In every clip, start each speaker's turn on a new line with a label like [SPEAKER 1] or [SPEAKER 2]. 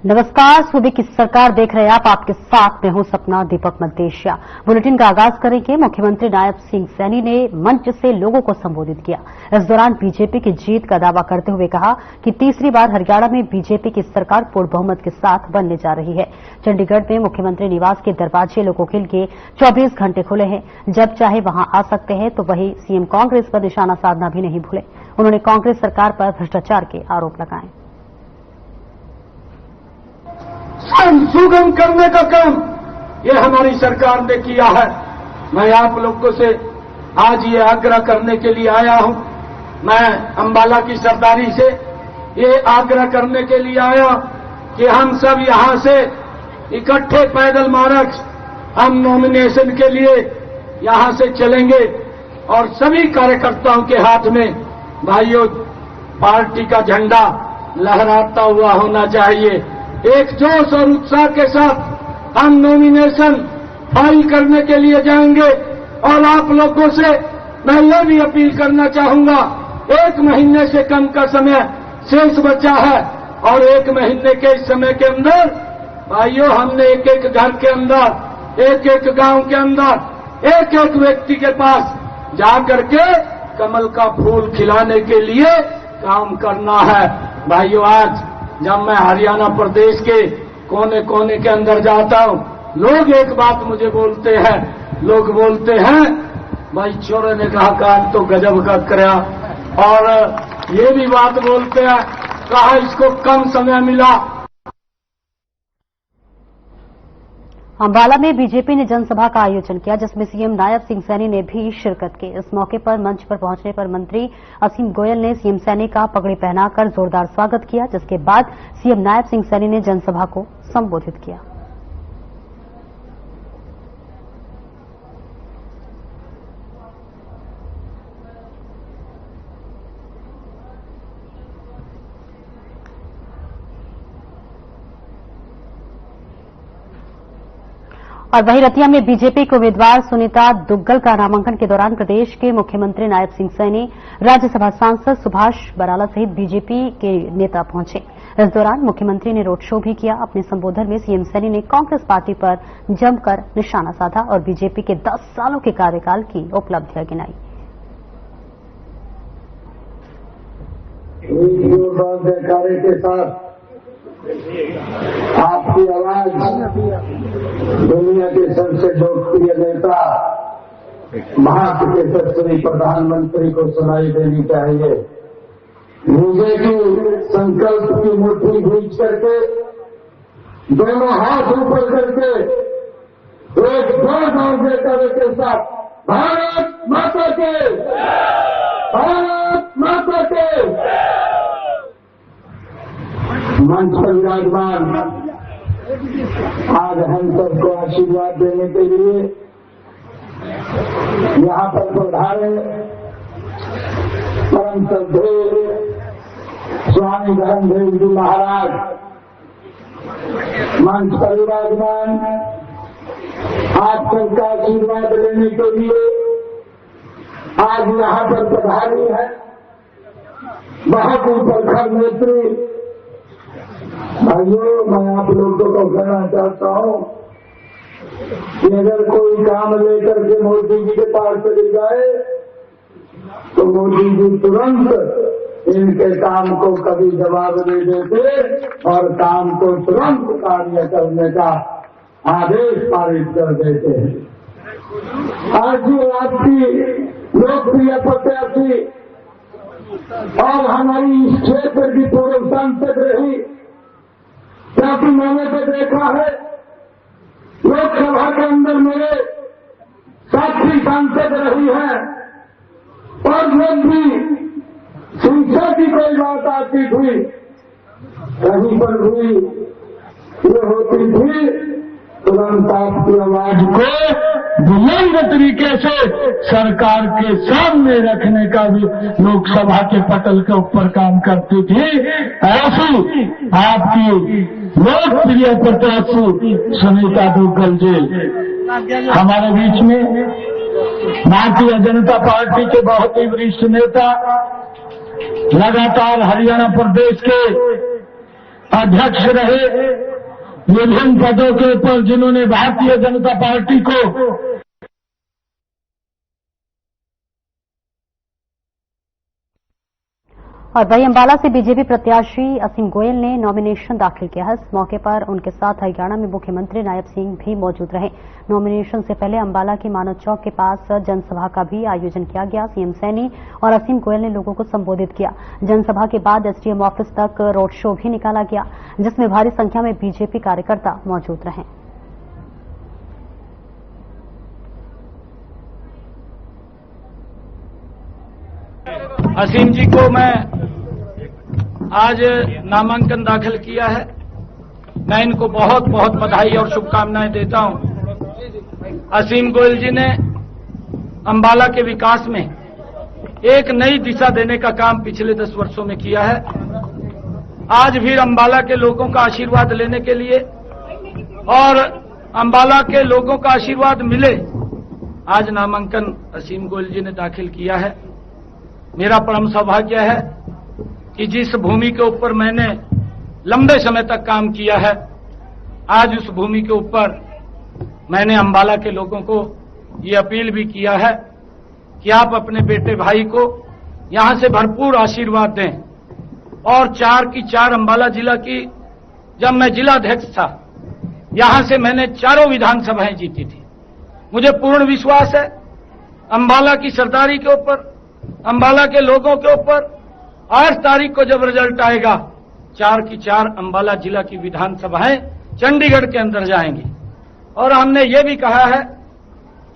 [SPEAKER 1] नमस्कार, सूबे की सरकार देख रहे हैं आप। आपके साथ मैं हूं सपना दीपक मल्तेशिया। बुलेटिन का आगाज करेंगे। मुख्यमंत्री नायब सिंह सैनी ने मंच से लोगों को संबोधित किया। इस दौरान बीजेपी की जीत का दावा करते हुए कहा कि तीसरी बार हरियाणा में बीजेपी की सरकार पूर्ण बहुमत के साथ बनने जा रही है। चंडीगढ़ में मुख्यमंत्री निवास के दरवाजे लोगों के लिए 24 घंटे खुले हैं। जब चाहे वहां आ सकते हैं। तो वहीं सीएम कांग्रेस पर निशाना साधना भी नहीं भूले। उन्होंने कांग्रेस सरकार पर भ्रष्टाचार के आरोप लगाए।
[SPEAKER 2] सुगम करने का काम ये हमारी सरकार ने किया है। मैं आप लोगों से आज ये आग्रह करने के लिए आया हूं। मैं अंबाला की सरदारी से ये आग्रह करने के लिए आया कि हम सब यहां से इकट्ठे पैदल मार्च हम नॉमिनेशन के लिए यहां से चलेंगे और सभी कार्यकर्ताओं के हाथ में भाइयों पार्टी का झंडा लहराता हुआ होना चाहिए। एक जोश और उत्साह के साथ हम नॉमिनेशन फाइल करने के लिए जाएंगे। और आप लोगों से मैं यह भी अपील करना चाहूंगा, 1 महीने से कम का समय शेष बचा है और 1 महीने के इस समय के अंदर भाइयों हमने एक एक घर के अंदर, एक एक गांव के अंदर, एक एक व्यक्ति के पास जाकर के कमल का फूल खिलाने के लिए काम करना है। भाइयों आज जब मैं हरियाणा प्रदेश के कोने कोने के अंदर जाता हूं, लोग एक बात मुझे बोलते हैं, लोग बोलते हैं भाई चोर ने कहा काम तो गजब का कराया। और ये भी बात बोलते हैं कहा इसको कम समय मिला।
[SPEAKER 1] अंबाला में बीजेपी ने जनसभा का आयोजन किया, जिसमें सीएम नायब सिंह सैनी ने भी शिरकत की। इस मौके पर मंच पर पहुंचने पर मंत्री असीम गोयल ने सीएम सैनी का पगड़ी पहनाकर जोरदार स्वागत किया, जिसके बाद सीएम नायब सिंह सैनी ने जनसभा को संबोधित किया। और वहीं रतिया में बीजेपी के उम्मीदवार सुनीता दुग्गल का नामांकन के दौरान प्रदेश के मुख्यमंत्री नायब सिंह सैनी, राज्यसभा सांसद सुभाष बराला सहित बीजेपी के नेता पहुंचे। इस दौरान मुख्यमंत्री ने रोड शो भी किया। अपने संबोधन में सीएम सैनी ने कांग्रेस पार्टी पर जमकर निशाना साधा और बीजेपी के 10 सालों के कार्यकाल की उपलब्धियां गिनाई।
[SPEAKER 2] के साथ आपकी आवाज दुनिया के सबसे लोकप्रिय नेता भारत के सबसे प्रधानमंत्री को सुनाई देनी चाहिए। मुझे की संकल्प की मुट्ठी खींच करके दोनों हाथ ऊपर करके एक जोरदार जयकारे के साथ भारत माता के, भारत माता के मंच पर विराजमान आज हम सबको आशीर्वाद देने के लिए यहाँ पर पधारे परम श्रद्धेय स्वामी धर्मदेव जी महाराज मंच पर विराजमान आप सबका आशीर्वाद लेने के लिए आज यहाँ पर पधारी है बहुत ही प्रखर नेत्री। भाइयों मैं आप लोगों को कहना चाहता हूं कि अगर कोई काम लेकर के मोदी जी के पास चले जाए तो मोदी जी तुरंत इनके काम को कभी जवाब दे देते और काम को तुरंत कार्य करने का आदेश पारित कर देते हैं। आज जो आपकी लोकप्रिय प्रत्याशी और हमारी इस क्षेत्र की पूर्व सांसद रही, क्योंकि मैंने तो देखा है लोकसभा के अंदर मेरे साथी सांसद रही है और जब भी शिक्षा की कोई बात आती थी कहीं पर भी ये होती थी तुरंत आपकी आवाज को बुलंद तरीके से सरकार के सामने रखने का भी लोकसभा के पटल के ऊपर काम करती थी। ऐसी आपकी लोकप्रिय प्रत्याशी सुनीता दुग्गल जी हमारे बीच में भारतीय जनता पार्टी के बहुत ही वरिष्ठ नेता, लगातार हरियाणा प्रदेश के
[SPEAKER 3] अध्यक्ष रहे, विभिन्न पदों के ऊपर जिन्होंने भारतीय जनता पार्टी को
[SPEAKER 1] और वहीं अम्बाला से बीजेपी प्रत्याशी असीम गोयल ने नॉमिनेशन दाखिल किया है। इस मौके पर उनके साथ हरियाणा में मुख्यमंत्री नायब सिंह भी मौजूद रहे। नॉमिनेशन से पहले अम्बाला के मानव चौक के पास जनसभा का भी आयोजन किया गया। सीएम सैनी और असीम गोयल ने लोगों को संबोधित किया। जनसभा के बाद एसडीएम ऑफिस तक रोड शो भी निकाला गया, जिसमें भारी संख्या में बीजेपी कार्यकर्ता मौजूद रहे।
[SPEAKER 2] असीम जी को मैं आज नामांकन दाखिल किया है। मैं इनको बहुत बहुत बधाई और शुभकामनाएं देता हूं। असीम गोयल जी ने अम्बाला के विकास में एक नई दिशा देने का काम पिछले 10 वर्षों में किया है। आज भी अम्बाला के लोगों का आशीर्वाद लेने के लिए और अम्बाला के लोगों का आशीर्वाद मिले, आज नामांकन असीम गोयल जी ने दाखिल किया है। मेरा परम सौभाग्य है कि जिस भूमि के ऊपर मैंने लंबे समय तक काम किया है, आज उस भूमि के ऊपर मैंने अम्बाला के लोगों को ये अपील भी किया है कि आप अपने बेटे भाई को यहां से भरपूर आशीर्वाद दें। और 4 की 4 अम्बाला जिला की, जब मैं जिलाध्यक्ष था, यहां से मैंने 4 विधानसभाएं जीती थी। मुझे पूर्ण विश्वास है अम्बाला की सरदारी के ऊपर, अम्बाला के लोगों के ऊपर 8 तारीख को जब रिजल्ट आएगा, 4 की 4 अम्बाला जिला की विधानसभाएं चंडीगढ़ के अंदर जाएंगी। और हमने ये भी कहा है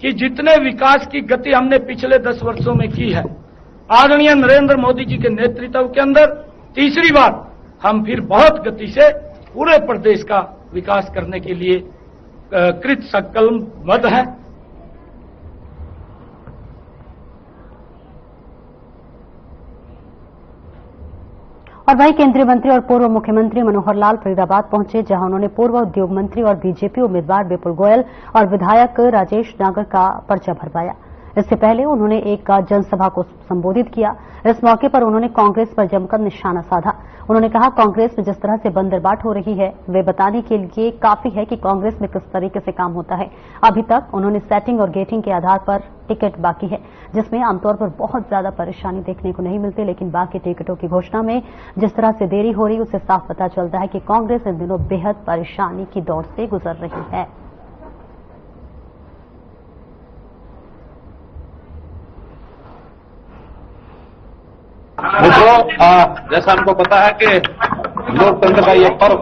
[SPEAKER 2] कि जितने विकास की गति हमने पिछले 10 वर्षों में की है, आदरणीय नरेंद्र मोदी जी के नेतृत्व के अंदर तीसरी बार हम फिर बहुत गति से पूरे प्रदेश का विकास करने के लिए कृत संकल्पबद्ध हैं।
[SPEAKER 1] और वहीं केंद्रीय मंत्री और पूर्व मुख्यमंत्री मनोहर लाल फरीदाबाद पहुंचे, जहां उन्होंने पूर्व उद्योग मंत्री और बीजेपी उम्मीदवार विपुल गोयल और विधायक राजेश नागर का पर्चा भरवाया। इससे पहले उन्होंने एक जनसभा को संबोधित किया। इस मौके पर उन्होंने कांग्रेस पर जमकर निशाना साधा। उन्होंने कहा, कांग्रेस में जिस तरह से बंदरबाट हो रही है, वे बताने के लिए काफी है कि कांग्रेस में किस तरीके से काम होता है। अभी तक उन्होंने सेटिंग और गेटिंग के आधार पर टिकट बाकी है, जिसमें आमतौर पर बहुत ज्यादा परेशानी देखने को नहीं मिलती, लेकिन बाकी टिकटों की घोषणा में जिस तरह से देरी हो रही, उससे साफ पता चलता है कि कांग्रेस इन दिनों बेहद परेशानी की दौर से गुजर रही है।
[SPEAKER 4] जैसा हमको पता है कि लोकतंत्र का ये पर्व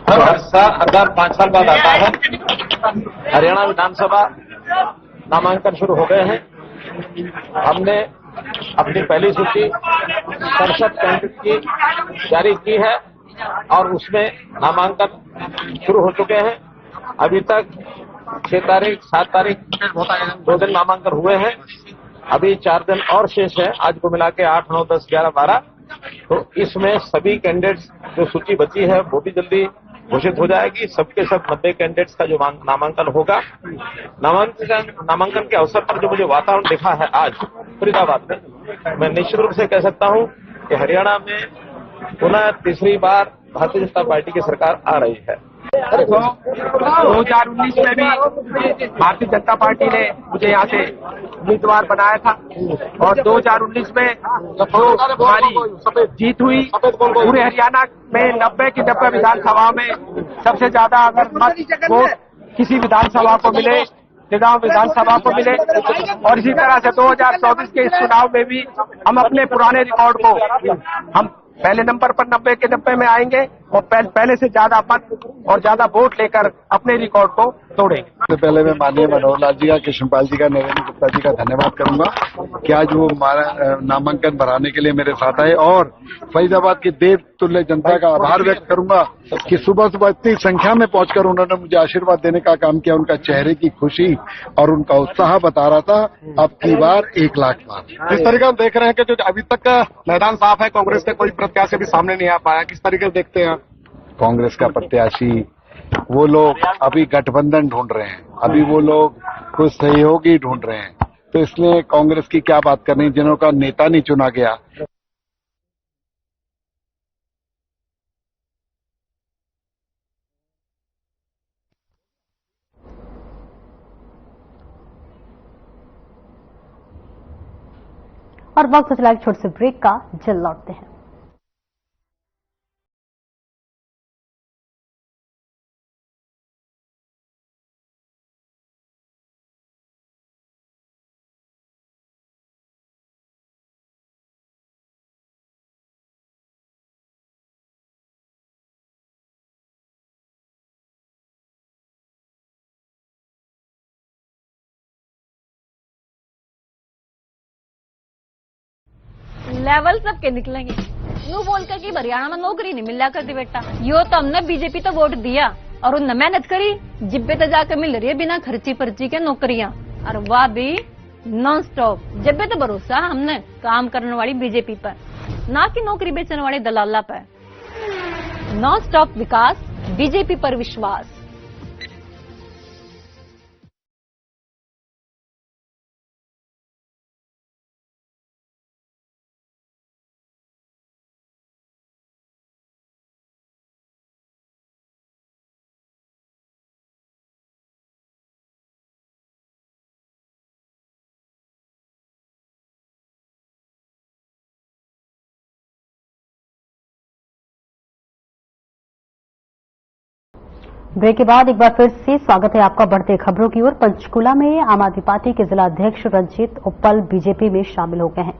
[SPEAKER 4] हर 5 साल बाद आता है। हरियाणा विधानसभा नामांकन शुरू हो गए हैं। हमने अपनी पहली सूची 67 कैंडिडेट की जारी की है और उसमें नामांकन शुरू हो चुके हैं। अभी तक 6 तारीख 7 तारीख 2 दिन नामांकन हुए हैं। अभी 4 दिन और शेष है, आज को मिला के 8, 9, 10, 11, 12। तो इसमें सभी कैंडिडेट्स जो सूची बची है वो भी जल्दी घोषित हो जाएगी। सबके सब 90 कैंडिडेट्स का जो नामांकन होगा। नामांकन के अवसर पर जो मुझे वातावरण दिखा है आज फरीदाबाद में, मैं निश्चित रूप से कह सकता हूं कि हरियाणा में पुनः तीसरी बार भारतीय जनता पार्टी की सरकार आ रही है।
[SPEAKER 5] 2019 में भी भारतीय जनता पार्टी ने मुझे यहाँ से उम्मीदवार बनाया था और 2019 में जो हमारी जीत हुई, पूरे हरियाणा में 90 की 90 विधानसभा में सबसे ज्यादा अगर मत वोट किसी विधानसभा को मिले, जगांव विधानसभा को मिले। और इसी तरह से 2024 के इस चुनाव में भी हम अपने पुराने रिकॉर्ड को हम पहले नंबर पर 90 के 90 में आएंगे और पहले से ज्यादा मत और ज्यादा वोट लेकर अपने रिकॉर्ड को तोड़ेंगे।
[SPEAKER 6] सबसे पहले मैं माननीय मनोहर लाल जी का, कृष्णपाल जी का, नरेंद्र गुप्ता जी का धन्यवाद करूंगा कि आज वो नामांकन भराने के लिए मेरे साथ आए और फरीदाबाद की देव तुल्य जनता का आभार व्यक्त करूंगा कि सुबह सुबह इतनी संख्या में पहुंचकर उन्होंने मुझे आशीर्वाद देने का काम किया। उनका चेहरे की खुशी और उनका उत्साह बता रहा था। अब की बार 1 लाख बार
[SPEAKER 7] जिस तरीके हम देख रहे हैं कि जो अभी तक का मैदान साफ है, कांग्रेस के कोई प्रत्याशी भी सामने नहीं आ पाया, किस तरीके से देखते हैं?
[SPEAKER 6] कांग्रेस का प्रत्याशी वो लोग अभी गठबंधन ढूंढ रहे हैं, अभी वो लोग कुछ सहयोगी ढूंढ रहे हैं, तो इसलिए कांग्रेस की क्या बात करनी जिन्हों का नेता नहीं चुना गया।
[SPEAKER 1] और वक्त चला एक छोटे से ब्रेक का, जल्द लौटते हैं।
[SPEAKER 8] लेवल सबके निकलेंगे। यूं बोलकर कि हरियाणा में नौकरी नहीं मिला करती बेटा, यो तो हमने बीजेपी तो वोट दिया और उनने मेहनत करी, जिब्बे तो जाकर मिल रही है बिना खर्ची पर्ची के नौकरियां, और वह भी नॉन स्टॉप। जब्बे तो भरोसा हमने काम करने वाली बीजेपी पर, ना कि नौकरी बेचने वाले दलाला पर। नॉन स्टॉप विकास, बीजेपी पर विश्वास।
[SPEAKER 1] ब्रेक के बाद एक बार फिर से स्वागत है आपका बढ़ते खबरों की ओर। पंचकुला में आम आदमी पार्टी के जिला अध्यक्ष रंजीत उप्पल बीजेपी में शामिल हो गए हैं।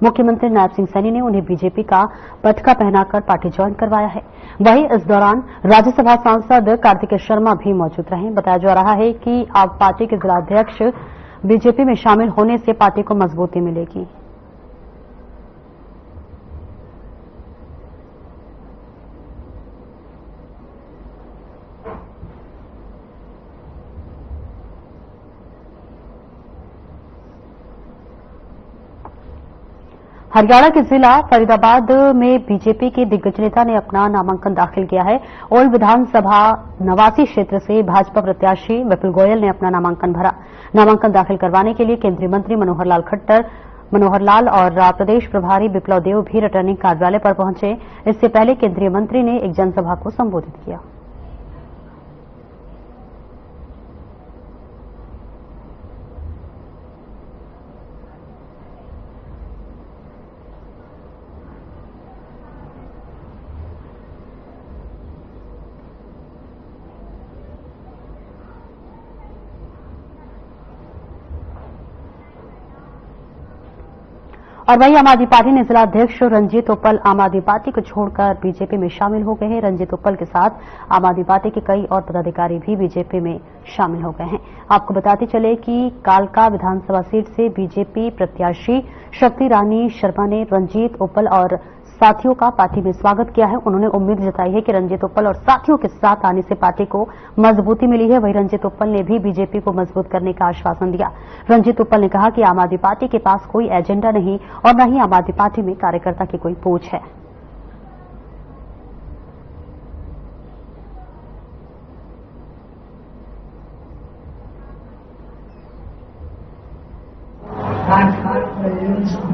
[SPEAKER 1] मुख्यमंत्री नायब सिंह सैनी ने उन्हें बीजेपी का पटका पहनाकर पार्टी ज्वाइन करवाया है। वहीं इस दौरान राज्यसभा सांसद कार्तिकेय शर्मा भी मौजूद रहे। बताया जा रहा है कि अब पार्टी के जिला अध्यक्ष बीजेपी में शामिल होने से पार्टी को मजबूती मिलेगी। हरियाणा के जिला फरीदाबाद में बीजेपी के दिग्गज नेता ने अपना नामांकन दाखिल किया है। ओल्ड विधानसभा नवासी क्षेत्र से भाजपा प्रत्याशी विपुल गोयल ने अपना नामांकन भरा। नामांकन दाखिल करवाने के लिए केंद्रीय मंत्री मनोहर लाल और प्रदेश प्रभारी बिप्लब देव भी रिटर्निंग कार्यालय पर पहुंचे। इससे पहले केंद्रीय मंत्री ने एक जनसभा को संबोधित किया। और वहीं आम आदमी पार्टी ने जिला अध्यक्ष रंजीत उप्पल आम आदमी पार्टी को छोड़कर बीजेपी में शामिल हो गए हैं। रंजीत उप्पल के साथ आम आदमी पार्टी के कई और पदाधिकारी भी बीजेपी में शामिल हो गए हैं। आपको बताते चले कि कालका विधानसभा सीट से बीजेपी प्रत्याशी शक्ति रानी शर्मा ने रंजीत उप्पल और साथियों का पार्टी में स्वागत किया है। उन्होंने उम्मीद जताई है कि रंजीत उप्पल और साथियों के साथ आने से पार्टी को मजबूती मिली है। वहीं रंजीत उप्पल ने भी बीजेपी को मजबूत करने का आश्वासन दिया। रंजीत उप्पल ने कहा कि आम आदमी पार्टी के पास कोई एजेंडा नहीं और न ही आम आदमी पार्टी में कार्यकर्ता की कोई पूछ है।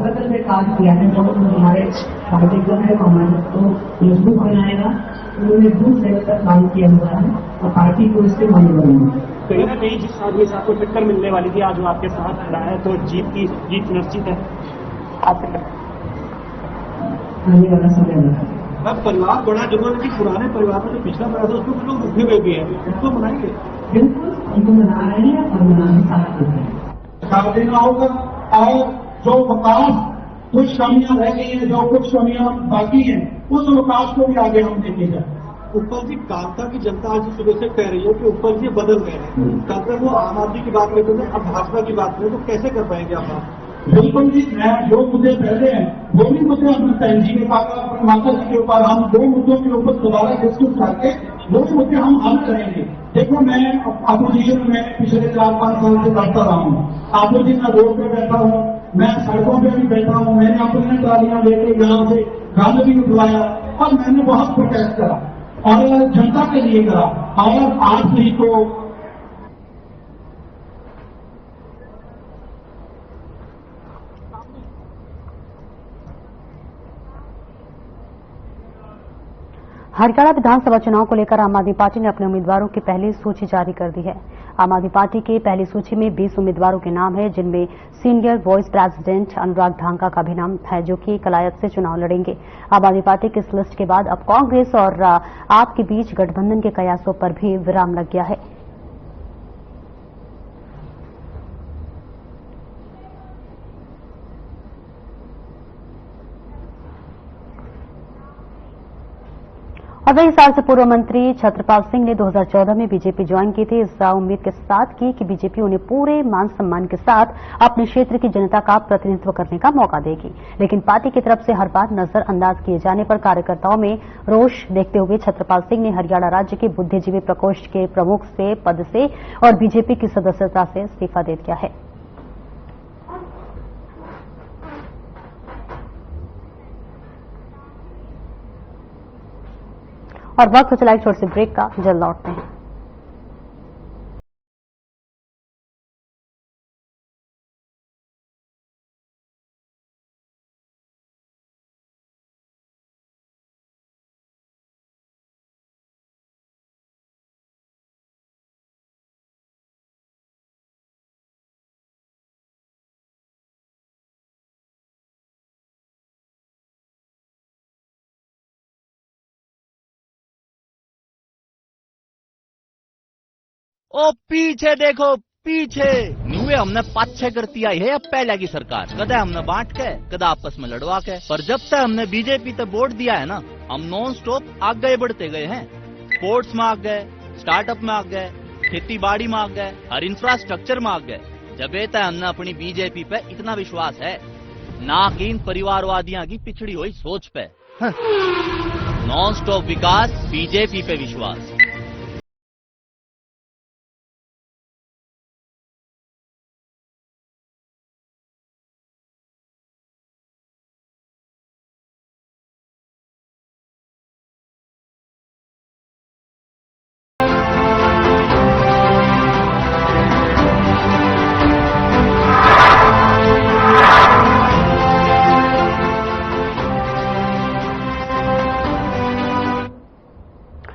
[SPEAKER 9] बदल में काम किया है जो हमारे कार्यक्रम है हमारे को मजबूत बनाएगा। उन्होंने दूर लेवल तक काम किया हुआ है और पार्टी को इससे मदद बनेगी।
[SPEAKER 10] कहीं ना कहीं जिस आदमी से आपको टक्कर मिलने वाली थी आज वो आपके साथ खड़ा है तो जीत निश्चित है।
[SPEAKER 9] आने वाला समय में
[SPEAKER 10] परिवार बड़ा जरूरत है। पुराने परिवार में जो पिछला परिवार था उसको लोग रुके हुए भी है, उसको मनाएंगे।
[SPEAKER 9] बिल्कुल उनको मना रहे हैं और मनाने साथ देते हैं।
[SPEAKER 2] साथ देना होगा और जो विकास कुछ कमियां रह गई हैं, जो कुछ कमियां बाकी हैं, उस विकास को भी आगे हम देखेंगे।
[SPEAKER 10] ऊपर जी कालका की जनता आज सुबह से कह रही है कि ऊपर जी बदल गए हैं। कालका वो आम आदमी की बात करते थे, अब भाजपा की बात करें तो कैसे कर पाएंगे आप?
[SPEAKER 2] बिल्कुल जी, मैं जो मुद्दे पहले हैं वो भी मुद्दे अपने बहन जी के पास, अपने माता जी के ऊपर, हम दो मुद्दों के ऊपर दोबारा डिस्कस करके वो भी मुद्दे हम हल करेंगे। देखो, मैं अपोजिशन में पिछले 4-5 साल से करता रहा हूँ। अपोजिशन में रोड पे बैठा हूँ, मैं सड़कों पे भी बैठा हूँ, मैंने अपने ट्रालियां लेके यहाँ से गंद भी उठवाया और मैंने बहुत प्रोटेस्ट करा और जनता के लिए करा। और आज भी को
[SPEAKER 1] हरियाणा विधानसभा चुनाव को लेकर आम आदमी पार्टी ने अपने उम्मीदवारों की पहली सूची जारी कर दी है। आम आदमी पार्टी की पहली सूची में 20 उम्मीदवारों के नाम है, जिनमें सीनियर वाइस प्रेसिडेंट अनुराग ढांगा का भी नाम है, जो कि कलायत से चुनाव लड़ेंगे। आम आदमी पार्टी की इस लिस्ट के बाद अब कांग्रेस और आप के बीच गठबंधन के कयासों पर भी विराम लग गया है। और वही साल से पूर्व मंत्री छत्रपाल सिंह ने 2014 में बीजेपी ज्वाइन की थी, इस उम्मीद के साथ की कि बीजेपी उन्हें पूरे मान सम्मान के साथ अपने क्षेत्र की जनता का प्रतिनिधित्व करने का मौका देगी। लेकिन पार्टी की तरफ से हर बार नजरअंदाज किए जाने पर कार्यकर्ताओं में रोष देखते हुए छत्रपाल सिंह ने हरियाणा राज्य के बुद्धिजीवी प्रकोष्ठ के प्रमुख से पद से और बीजेपी की सदस्यता से इस्तीफा दे दिया है। और वक्त हो चला एक छोटे से ब्रेक का, जल्द लौटते हैं।
[SPEAKER 11] ओ पीछे देखो पीछे न्यूए हमने 5-6 करती आई है अब पहले की सरकार, कदा हमने बांट के कदा आपस में लड़वा के, पर जब तक हमने बीजेपी पे वोट दिया है ना, हम नॉन स्टॉप आगे बढ़ते गए हैं। स्पोर्ट्स में आ गए, स्टार्टअप में आ गए, खेती बाड़ी में आ गए, हर इंफ्रास्ट्रक्चर में आ गए। जब तक हमने अपनी बीजेपी पे इतना विश्वास है, ना कि इन परिवारवादियों की पिछड़ी हुई सोच पे। नॉन स्टॉप विकास, बीजेपी पे विश्वास।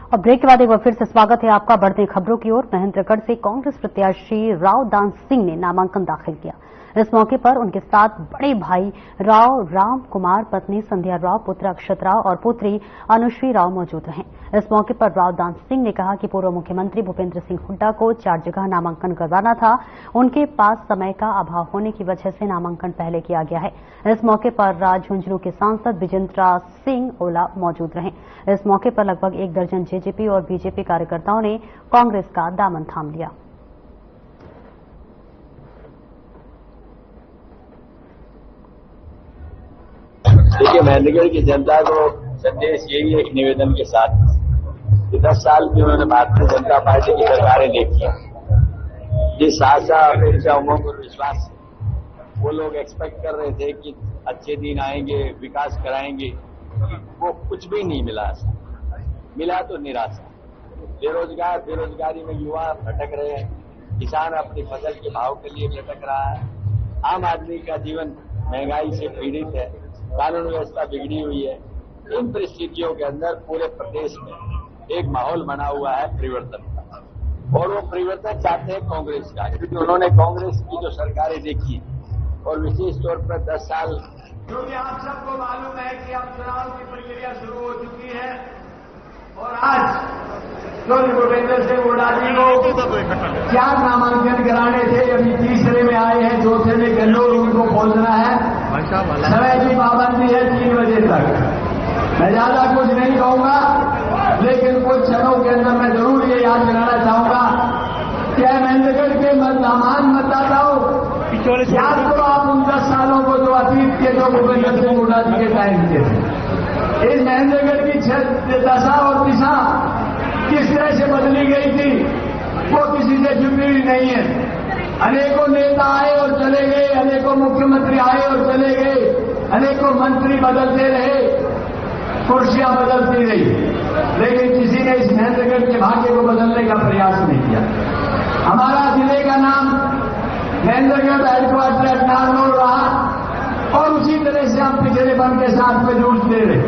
[SPEAKER 1] और ब्रेक के बाद एक बार फिर से स्वागत है आपका। बढ़ते खबरों की ओर। महेंद्रगढ़ से कांग्रेस प्रत्याशी राव दान सिंह ने नामांकन दाखिल किया। इस मौके पर उनके साथ बड़े भाई राव राम कुमार, पत्नी संध्या राव, पुत्र अक्षत राव और पुत्री अनुश्री राव मौजूद रहे। इस मौके पर राव दान सिंह ने कहा कि पूर्व मुख्यमंत्री भूपेंद्र सिंह हुड्डा को 4 जगह नामांकन करवाना था, उनके पास समय का अभाव होने की वजह से नामांकन पहले किया गया है। इस मौके पर झुंझुनू के सांसद विजेंद्र सिंह ओला मौजूद रहे। इस मौके पर लगभग 1 दर्जन जेजेपी और बीजेपी कार्यकर्ताओं ने कांग्रेस का दामन थाम लिया।
[SPEAKER 12] देखिए, महेंद्रगढ़ की जनता को संदेश यही है, एक निवेदन के साथ कि 10 साल की उन्होंने भारतीय जनता पार्टी की सरकारें देखी हैं। जिस आशा, अपेक्षा, उमंग और विश्वास वो लोग एक्सपेक्ट कर रहे थे कि अच्छे दिन आएंगे, विकास कराएंगे, वो कुछ भी नहीं मिला। मिला तो निराशा। बेरोजगारी में युवा भटक रहे हैं, किसान अपनी फसल के भाव के लिए भटक रहा है, आम आदमी का जीवन महंगाई से पीड़ित है, कानून व्यवस्था बिगड़ी हुई है। इन परिस्थितियों के अंदर पूरे प्रदेश में एक माहौल बना हुआ है परिवर्तन का, और वो परिवर्तन चाहते हैं कांग्रेस का, क्योंकि उन्होंने कांग्रेस की जो सरकारें देखी और विशेष तौर पर 10 साल,
[SPEAKER 13] क्योंकि आप सबको मालूम है कि अब चुनाव की प्रक्रिया शुरू हो चुकी है और आज भूपेंद्र सिंह हुड्डा जी को 4 नामांकन कराने थे, अभी तीसरे में आए हैं, चौथे में गन्नौर उनको पहुंचना है। समय की पाबंदी है 3 बजे तक। मैं ज्यादा कुछ नहीं कहूंगा, लेकिन कुछ क्षणों के अंदर मैं जरूर ये याद दिलाना चाहूंगा कि महेंद्रगढ़ के नामान मतदाताओं, याद करो आप उन 10 सालों को जो अतीत के जो भूपेंद्र सिंह हुड्डा जी के टाइम के थे। इस महेंद्रगढ़ की दशा और दिशा किस तरह से बदली गई थी वो किसी से छुपी नहीं है। अनेकों नेता आए और चले गए, अनेकों मुख्यमंत्री आए और चले गए, अनेकों मंत्री बदलते रहे, कुर्सियां बदलती रही, लेकिन किसी ने इस महेंद्रगढ़ के भाग्य को बदलने का प्रयास नहीं किया। हमारा जिले का नाम महेंद्रगढ़ हेडक्वार्टर नारनौल रहा और उसी तरह से हम पिछड़ेपन के साथ में जूझते रहे।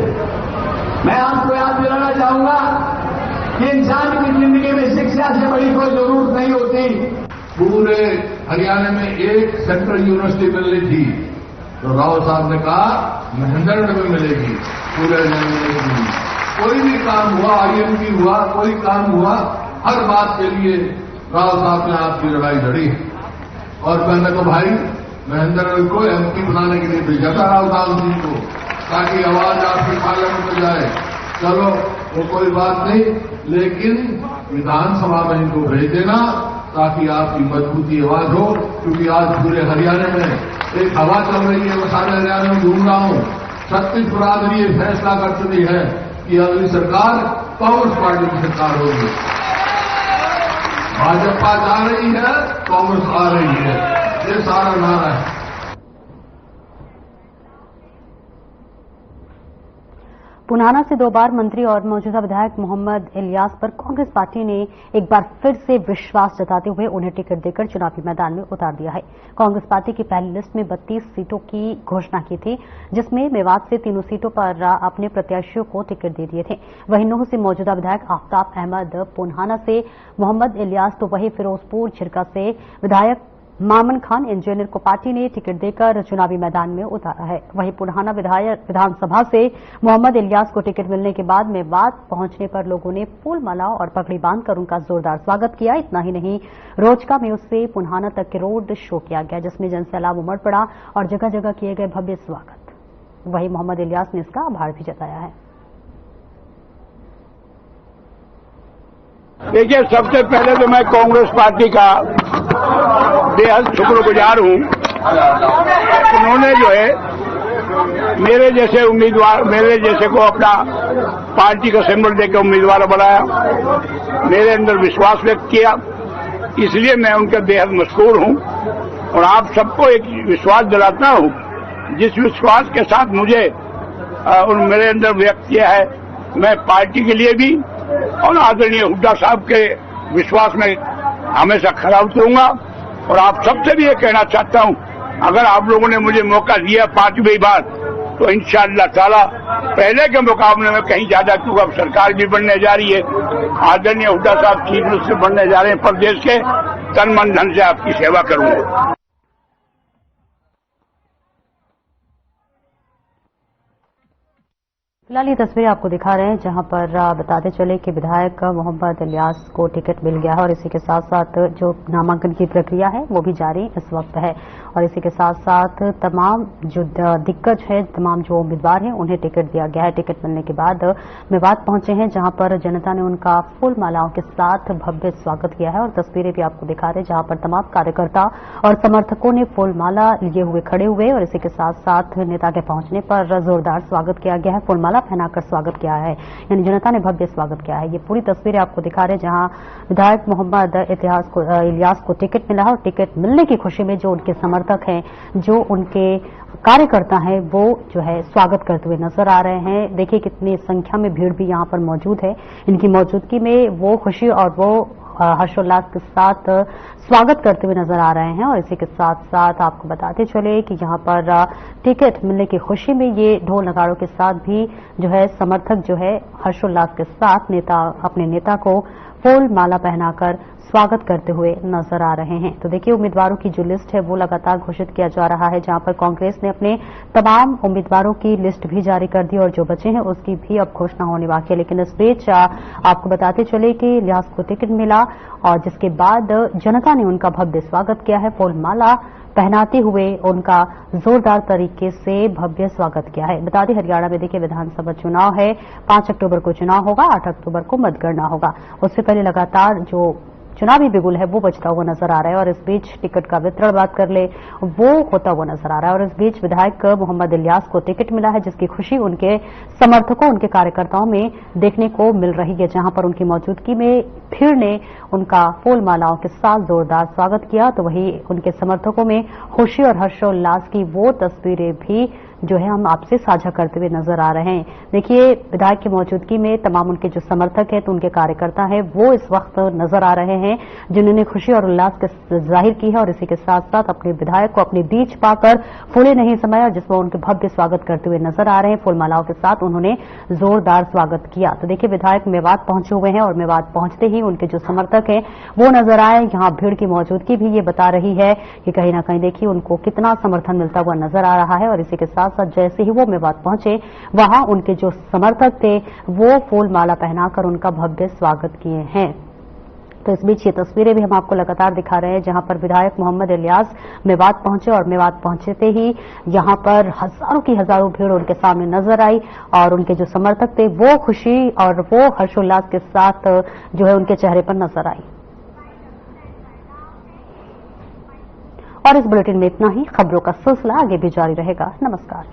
[SPEAKER 13] मैं आपको याद दिलाना चाहूंगा कि इंसान की जिंदगी में शिक्षा से बड़ी कोई जरूरत नहीं होती।
[SPEAKER 14] पूरे हरियाणा में एक सेंट्रल यूनिवर्सिटी मिलनी थी तो राव साहब ने कहा महेंद्रगढ़ में मिलेगी, पूरे हरियाणा में मिलेगी। कोई भी काम हुआ, IMT हुआ, कोई काम हुआ, हर बात के लिए राव साहब ने आपकी लड़ाई लड़ी और मैंने तो भाई महेंद्रगढ़ को MP बनाने के लिए भेजा था राव साहब जी को, ताकि आवाज आपकी पार्लियामेंट में जाए। चलो वो कोई बात नहीं, लेकिन विधानसभा में इनको भेज देना ताकि आपकी मजबूती आवाज हो, क्योंकि आज पूरे हरियाणा में एक हवा चल रही है। मैं सारे हरियाणा में घूम रहा हूं, 36 बिरादरी ये फैसला कर चुकी है कि अगली सरकार कांग्रेस पार्टी की सरकार होगी। भाजपा जा रही है, कांग्रेस आ रही है, ये सारा नारा है।
[SPEAKER 1] पुनाना से 2 बार मंत्री और मौजूदा विधायक मोहम्मद इलियास पर कांग्रेस पार्टी ने एक बार फिर से विश्वास जताते हुए उन्हें टिकट देकर चुनावी मैदान में उतार दिया है। कांग्रेस पार्टी की पहली लिस्ट में 32 सीटों की घोषणा की थी, जिसमें मेवात से 3 सीटों पर अपने प्रत्याशियों को टिकट दे दिए थे। वहीं नूंह से मौजूदा विधायक आफ्ताब अहमद, पुनाना से मोहम्मद इलियास तो वहीं फिरोजपुर झिरका से विधायक मामन खान इंजीनियर को पार्टी ने टिकट देकर चुनावी मैदान में उतारा है। वहीं पुनाना विधानसभा से मोहम्मद इलियास को टिकट मिलने के बाद मेवात पहुंचने पर लोगों ने फूल माला और पगड़ी बांधकर उनका जोरदार स्वागत किया। इतना ही नहीं, रोजका में उससे पुनाना तक के रोड शो किया गया, जिसमें जनसैलाब उमड़ पड़ा और जगह जगह किए गए भव्य स्वागत। वहीं मोहम्मद इलियास ने इसका आभार भी जताया है।
[SPEAKER 15] देखिए, सबसे पहले तो मैं कांग्रेस पार्टी का बेहद शुक्रगुजार हूं। उन्होंने जो है मेरे जैसे उम्मीदवार, मेरे जैसे को अपना पार्टी का सिंबल देकर उम्मीदवार बनाया, मेरे अंदर विश्वास व्यक्त किया, इसलिए मैं उनका बेहद मशहूर हूं। और आप सबको एक विश्वास दिलाता हूं, जिस विश्वास के साथ मुझे मेरे अंदर व्यक्त किया है, मैं पार्टी के लिए भी और आदरणीय हुड्डा साहब के विश्वास में हमेशा खरा उतरूंगा। और आप सबसे भी ये कहना चाहता हूं, अगर आप लोगों ने मुझे मौका दिया 5वीं बार, तो इंशाअल्लाह ताला पहले के मुकाबले में कहीं ज्यादा, क्योंकि अब सरकार भी बनने जा रही है, आदरणीय हुड्डा साहब चीफ मिनिस्टर बनने जा रहे हैं प्रदेश के, तन मन धन से आपकी सेवा करूंगा।
[SPEAKER 1] फिलहाल ये तस्वीरें आपको दिखा रहे हैं, जहां पर बताते चले कि विधायक मोहम्मद इलियास को टिकट मिल गया है और इसी के साथ साथ जो नामांकन की प्रक्रिया है वो भी जारी इस वक्त है। और इसी के साथ साथ तमाम जो दिग्गज है, तमाम जो उम्मीदवार हैं, उन्हें टिकट दिया गया है। टिकट मिलने के बाद मेवात पहुंचे हैं, जहां पर जनता ने उनका फूल मालाओं के साथ भव्य स्वागत किया है। और तस्वीरें भी आपको दिखा रहे हैं, जहां पर तमाम कार्यकर्ता और समर्थकों ने फूल माला लिए हुए खड़े हुए और इसी के साथ साथ नेता के पहुंचने पर जोरदार स्वागत किया गया है, फूल माला पहनाकर स्वागत किया है, यानी जनता ने भव्य स्वागत किया है। ये पूरी तस्वीरें आपको दिखा रहे हैं, जहां विधायक मोहम्मद इलियास को टिकट मिला है और टिकट मिलने की खुशी में जो उनके समर्थक हैं, जो उनके कार्यकर्ता हैं, वो जो है स्वागत करते हुए नजर आ रहे हैं। देखिए कितनी संख्या में भीड़ भी यहां पर मौजूद है। इनकी मौजूदगी में वो खुशी और वो हर्षोल्लास के साथ स्वागत करते हुए नजर आ रहे हैं। और इसी के साथ साथ आपको बताते चले कि यहां पर टिकट मिलने की खुशी में ये ढोल नगाड़ों के साथ भी जो है समर्थक जो है हर्षोल्लास के साथ अपने नेता को फूल माला पहनाकर स्वागत करते हुए नजर आ रहे हैं। तो देखिए, उम्मीदवारों की जो लिस्ट है वो लगातार घोषित किया जा रहा है, जहां पर कांग्रेस ने अपने तमाम उम्मीदवारों की लिस्ट भी जारी कर दी और जो बचे हैं उसकी भी अब घोषणा होने बाकी है। लेकिन इस बीच आपको बताते चले कि इलियास को टिकट मिला और जिसके बाद जनता ने उनका भव्य स्वागत किया है, फूल माला पहनाते हुए उनका जोरदार तरीके से भव्य स्वागत किया है। बता दें, हरियाणा में देखिए विधानसभा चुनाव है, 5 अक्टूबर को चुनाव होगा, 8 अक्टूबर को मतगणना होगा। उससे पहले लगातार जो चुनावी बिगुल है वो बजता हुआ नजर आ रहा है और इस बीच टिकट का वितरण बात कर ले वो होता हुआ नजर आ रहा है। और इस बीच विधायक मोहम्मद इलियास को टिकट मिला है, जिसकी खुशी उनके समर्थकों, उनके कार्यकर्ताओं में देखने को मिल रही है, जहां पर उनकी मौजूदगी में भीड़ ने उनका फूल मालाओं के साथ जोरदार स्वागत किया। तो वहीं उनके समर्थकों में खुशी और हर्षोल्लास की वो तस्वीरें भी जो है हम आपसे साझा करते हुए नजर आ रहे हैं। देखिए, विधायक की मौजूदगी में तमाम उनके जो समर्थक हैं, तो उनके कार्यकर्ता हैं, वो इस वक्त नजर आ रहे हैं, जिन्होंने खुशी और उल्लास जाहिर की है और इसी के साथ साथ अपने विधायक को अपने बीच पाकर फूले नहीं समाया, जिसमें उनके भव्य स्वागत करते हुए नजर आ रहे हैं। फूलमालाओं के साथ उन्होंने जोरदार स्वागत किया। तो देखिए, विधायक मेवात पहुंचे हुए हैं और मेवात पहुंचते ही उनके जो समर्थक हैं वो नजर आए। यहां भीड़ की मौजूदगी भी ये बता रही है कि कहीं ना कहीं देखिए उनको कितना समर्थन मिलता हुआ नजर आ रहा है। और इसी के साथ साथ जैसे ही वो मेवात पहुंचे, वहां उनके जो समर्थक थे वो फूलमाला पहनाकर उनका भव्य स्वागत किए हैं। तो इस बीच ये तस्वीरें भी हम आपको लगातार दिखा रहे हैं, जहां पर विधायक मोहम्मद इलियास मेवात पहुंचे और मेवात पहुंचते ही यहां पर हजारों की हजारों भीड़ उनके सामने नजर आई और उनके जो समर्थक थे वो खुशी और वो हर्षोल्लास के साथ जो है उनके चेहरे पर नजर आई। और इस बुलेटिन में इतना ही। खबरों का सिलसिला आगे भी जारी रहेगा। नमस्कार।